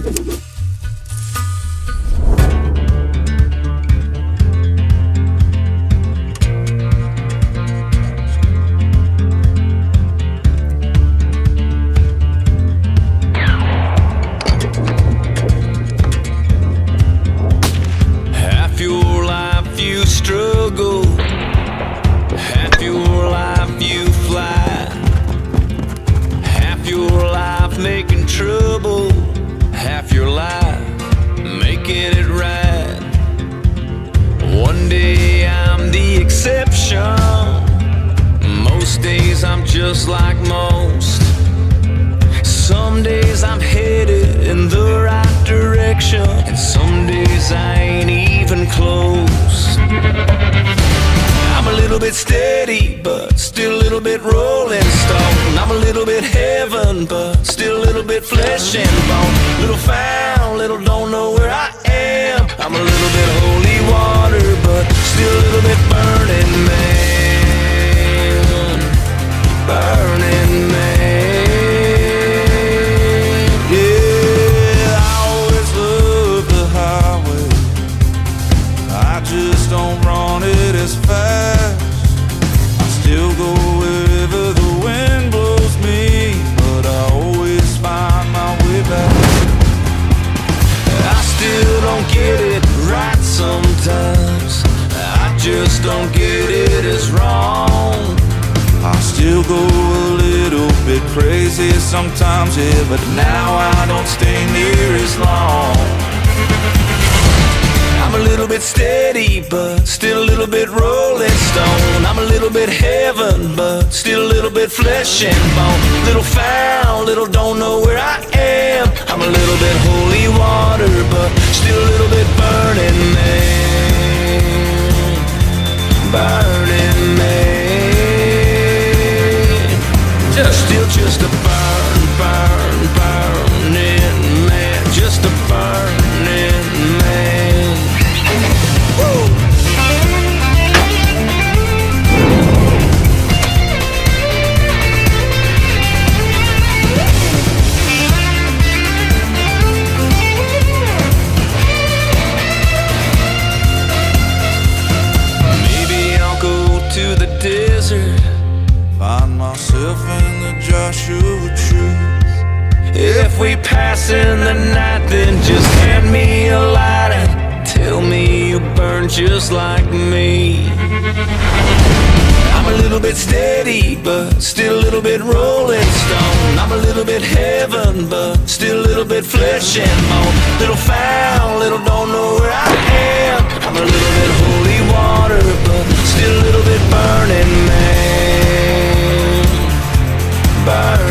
Half your life you struggle, half your life you fly, half your life making trouble, half your life making it right. One day I'm the exception, most days I'm just like most. Some days I'm headed in the right direction, and some days I ain't even close. I'm a little bit steady, but still a little bit rolling stone. I'm a little bit heaven, but still a little bit flesh and bone. Little found, little don't know where I am. I'm a little bit holy water, but still a little bit burning man. Burning man. Don't run it as fast. I still go wherever the wind blows me, but I always find my way back. I still don't get it right sometimes. I just don't get it as wrong. I still go a little bit crazy sometimes, yeah, but now I don't stay near as long. I'm a little bit steady, but still a little bit rolling stone. I'm a little bit heaven, but still a little bit flesh and bone. Little found, little don't know where I am. I'm a little bit holy water, but still a little bit burning man. Burning man. Just a burning man. Just a burning man. Maybe I'll go to the desert, Find myself in the Joshua Tree. if we pass in the night, then just hand me a lighter. Tell me you burn just like me. I'm a little bit steady, but still a little bit rolling stone. I'm a little bit heaven, but still a little bit flesh and bone. Little found, little don't know where I am. I'm a little bit holy water, but still a little bit burning man. Burning